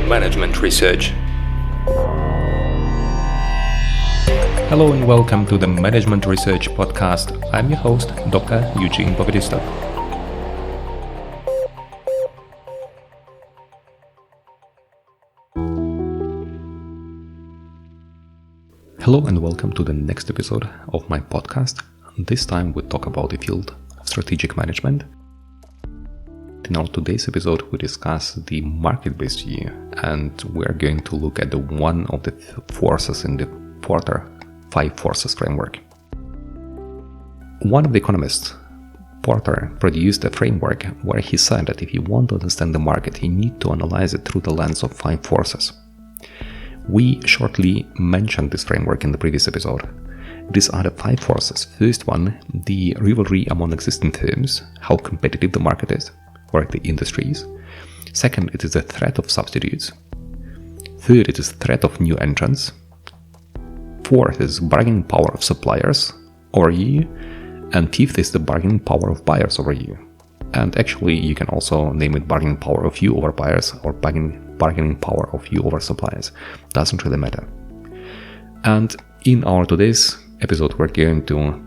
management research. Hello and welcome to the Management Research Podcast. I'm your host, Dr. Eugene. Hello and welcome to the next episode of my podcast. This time we talk about the field of strategic management. In our today's episode, we discuss the market-based view, and we're going to look at one of the forces in the Porter 5 forces framework. One of the economists, Porter, produced a framework where he said that if you want to understand the market, you need to analyze it through the lens of 5 forces. We shortly mentioned this framework in the previous episode. These are the 5 forces. First one, the rivalry among existing firms, how competitive the market is, or the industry is. Second, it is the threat of substitutes. Third, it is the threat of new entrants. Fourth is bargaining power of suppliers over you. And fifth is the bargaining power of buyers over you. And actually, you can also name it bargaining power of you over buyers or bargaining power of you over suppliers. Doesn't really matter. And in our today's episode, we're going to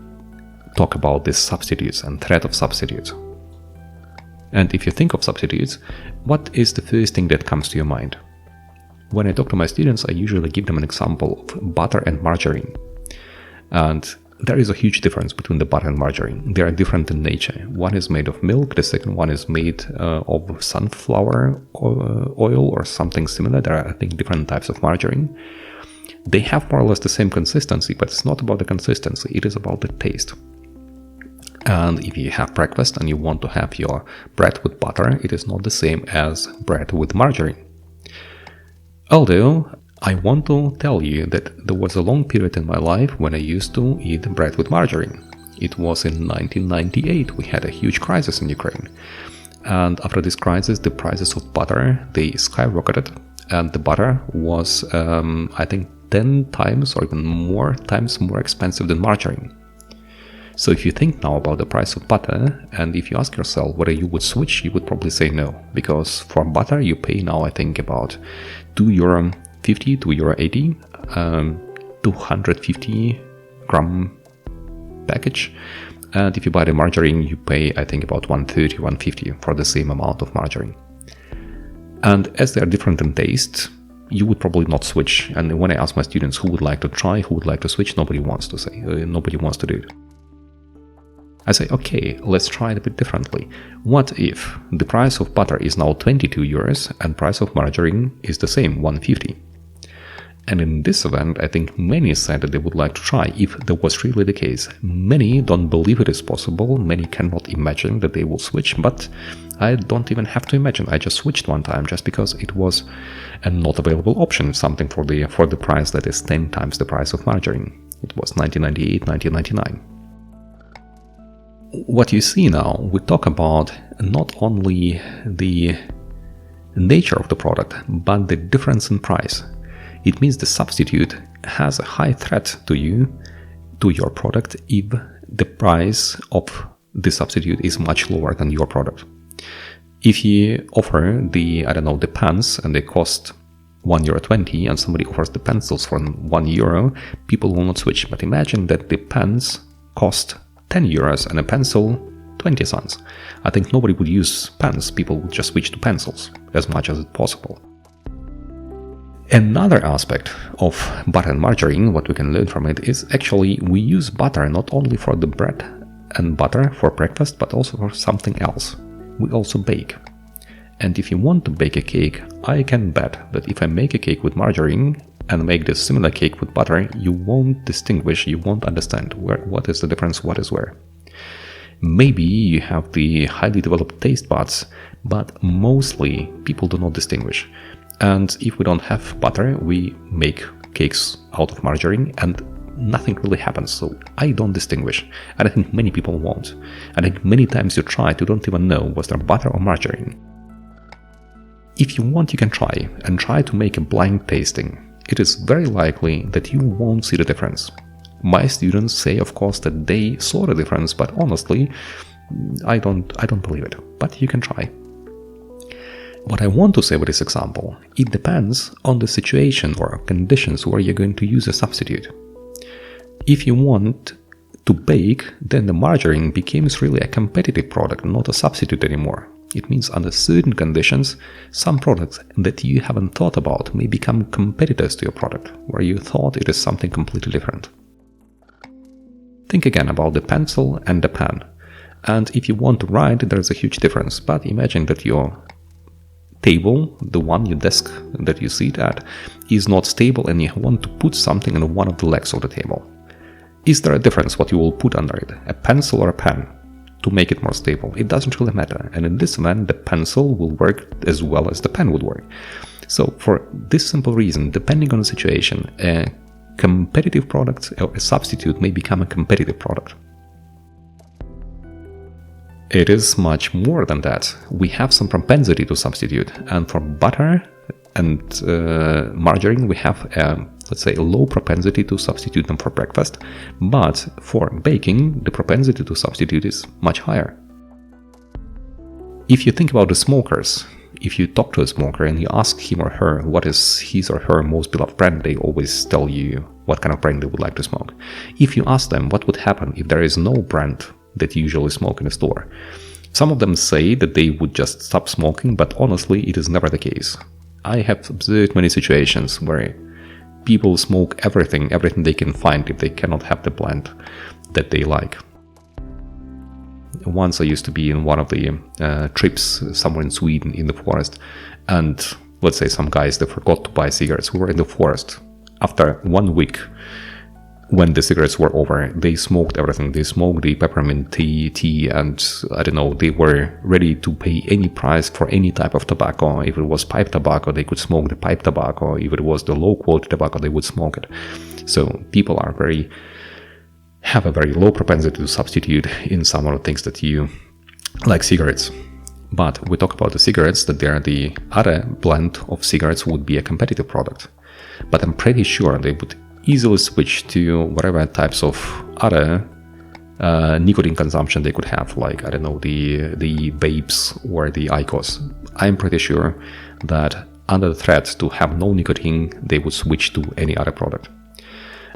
talk about these substitutes and threat of substitutes. And if you think of substitutes, what is the first thing that comes to your mind? When I talk to my students, I usually give them an example of butter and margarine. And there is a huge difference between the butter and margarine. They are different in nature. One is made of milk, the second one is made of sunflower oil or something similar. There are, I think, different types of margarine. They have more or less the same consistency, but it's not about the consistency, it is about the taste. And if you have breakfast and you want to have your bread with butter, it is not the same as bread with margarine. Although, I want to tell you that there was a long period in my life when I used to eat bread with margarine. It was in 1998, we had a huge crisis in Ukraine. And after this crisis, the prices of butter, they skyrocketed. And the butter was, I think, 10 times or even more times more expensive than margarine. So if you think now about the price of butter, and if you ask yourself whether you would switch, you would probably say no. Because for butter, you pay now, I think, about €2.50 to €2.80, 250 gram package. And if you buy the margarine, you pay, I think, about $1.30, $1.50 for the same amount of margarine. And as they are different in taste, you would probably not switch. And when I ask my students who would like to try, who would like to switch, nobody wants to say, nobody wants to do it. I say, okay, let's try it a bit differently. What if the price of butter is now €22 and price of margarine is the same, $1.50? And in this event, I think many said that they would like to try if that was really the case. Many don't believe it is possible, many cannot imagine that they will switch, but I don't even have to imagine. I just switched one time just because it was a not available option, something for the price that is 10 times the price of margarine. It was 1998, 1999. What you see now, we talk about not only the nature of the product, but the difference in price. It means the substitute has a high threat to you, to your product, if the price of the substitute is much lower than your product. If you offer the pens and they cost €1.20 and somebody offers the pencils for €1, people will not switch. But imagine that the pens cost €10 and a pencil 20 cents. I think nobody would use pens, people would just switch to pencils as much as it's possible. Another aspect of butter and margarine, what we can learn from it, is actually we use butter not only for the bread and butter for breakfast, but also for something else. We also bake. And if you want to bake a cake, I can bet that if I make a cake with margarine and make this similar cake with butter, you won't distinguish, you won't understand what is the difference, what is where. Maybe you have the highly developed taste buds, but mostly people do not distinguish. And if we don't have butter, we make cakes out of margarine and nothing really happens. So I don't distinguish. And I think many people won't. I think many times you try, you don't even know was there butter or margarine. If you want, you can try to make a blind tasting. It is very likely that you won't see the difference. My students say, of course, that they saw the difference, but honestly, I don't believe it. But you can try. What I want to say with this example, it depends on the situation or conditions where you're going to use a substitute. If you want to bake, then the margarine becomes really a competitive product, not a substitute anymore. It means under certain conditions, some products that you haven't thought about may become competitors to your product, where you thought it is something completely different. Think again about the pencil and the pen. And if you want to write, there is a huge difference. But imagine that your table, your desk that you sit at, is not stable and you want to put something on one of the legs of the table. Is there a difference what you will put under it, a pencil or a pen, to make it more stable? It doesn't really matter. And in this event, the pencil will work as well as the pen would work. So for this simple reason, depending on the situation, a competitive product or a substitute may become a competitive product. It is much more than that. We have some propensity to substitute, and for butter and margarine we have let's say a low propensity to substitute them for breakfast, but for baking the propensity to substitute is much higher. If you think about the smokers, if you talk to a smoker and you ask him or her what is his or her most beloved brand, they always tell you what kind of brand they would like to smoke. If you ask them what would happen if there is no brand that you usually smoke in a store, some of them say that they would just stop smoking, but honestly it is never the case. I have observed many situations where people smoke everything they can find if they cannot have the brand that they like. Once I used to be in one of the trips somewhere in Sweden in the forest, and let's say some guys, they forgot to buy cigarettes. We were in the forest. After 1 week, when the cigarettes were over, they smoked everything. They smoked the peppermint tea, and I don't know, they were ready to pay any price for any type of tobacco. If it was pipe tobacco, they could smoke the pipe tobacco. If it was the low quality tobacco, they would smoke it. So people have a very low propensity to substitute in some of the things that you like cigarettes. But we talk about the cigarettes, that there the other blend of cigarettes would be a competitive product. But I'm pretty sure they would easily switch to whatever types of other nicotine consumption they could have, like, I don't know, the vapes or the IQOS. I'm pretty sure that under the threat to have no nicotine, they would switch to any other product.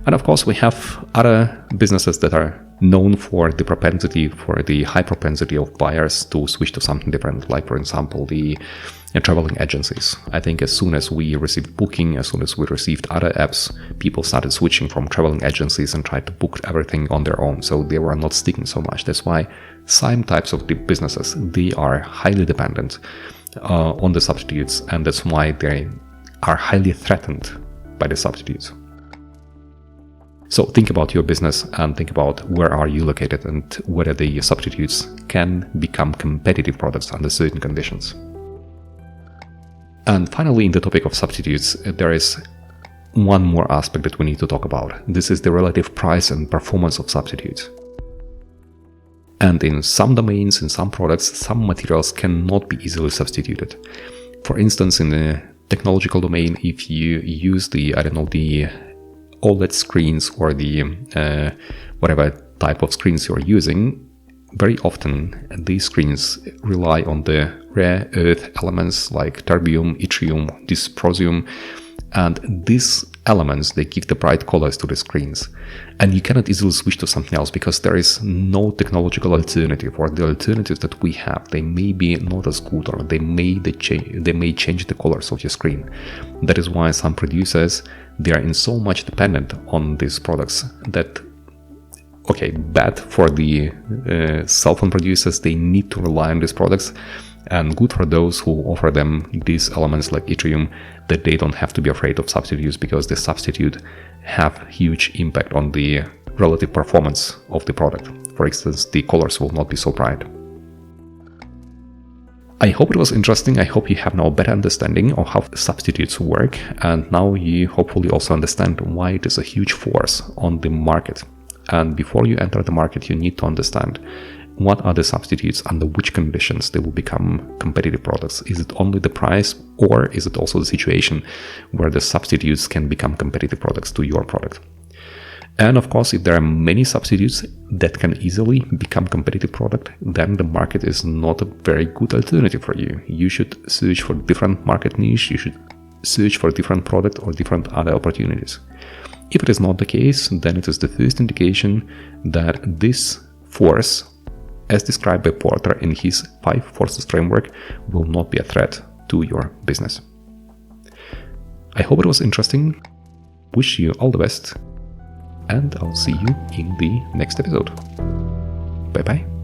And of course, we have other businesses that are known for the high propensity of buyers to switch to something different, like, for example, the traveling agencies. I think as soon as we received Booking, as soon as we received other apps, people started switching from traveling agencies and tried to book everything on their own, so they were not sticking so much. That's why some types of the businesses, they are highly dependent on the substitutes, and that's why they are highly threatened by the substitutes. So think about your business and think about where are you located and whether the substitutes can become competitive products under certain conditions. And finally, in the topic of substitutes, there is one more aspect that we need to talk about. This is the relative price and performance of substitutes. And in some domains, in some products, some materials cannot be easily substituted. For instance, in the technological domain, if you use the OLED screens or the whatever type of screens you're using, very often these screens rely on the rare earth elements like terbium, yttrium, dysprosium, and these elements, they give the bright colors to the screens. And you cannot easily switch to something else because there is no technological alternative, or the alternatives that we have, they may be not as good, or they may change the colors of your screen. That is why some producers, they are in so much dependent on these products that, okay, bad for the cell phone producers, they need to rely on these products, and good for those who offer them these elements like yttrium, that they don't have to be afraid of substitutes, because the substitute have huge impact on the relative performance of the product. For instance, the colors will not be so bright. I hope it was interesting. I hope you have now a better understanding of how substitutes work, and now you hopefully also understand why it is a huge force on the market. And before you enter the market, you need to understand what are the substitutes, under which conditions they will become competitive products. Is it only the price, or is it also the situation where the substitutes can become competitive products to your product? And of course, if there are many substitutes that can easily become competitive product, then the market is not a very good alternative for you. You should search for different market niche, you should search for different product or different other opportunities. If it is not the case, then it is the first indication that this force, as described by Porter in his 5 forces framework, will not be a threat to your business. I hope it was interesting. Wish you all the best, and I'll see you in the next episode. Bye bye.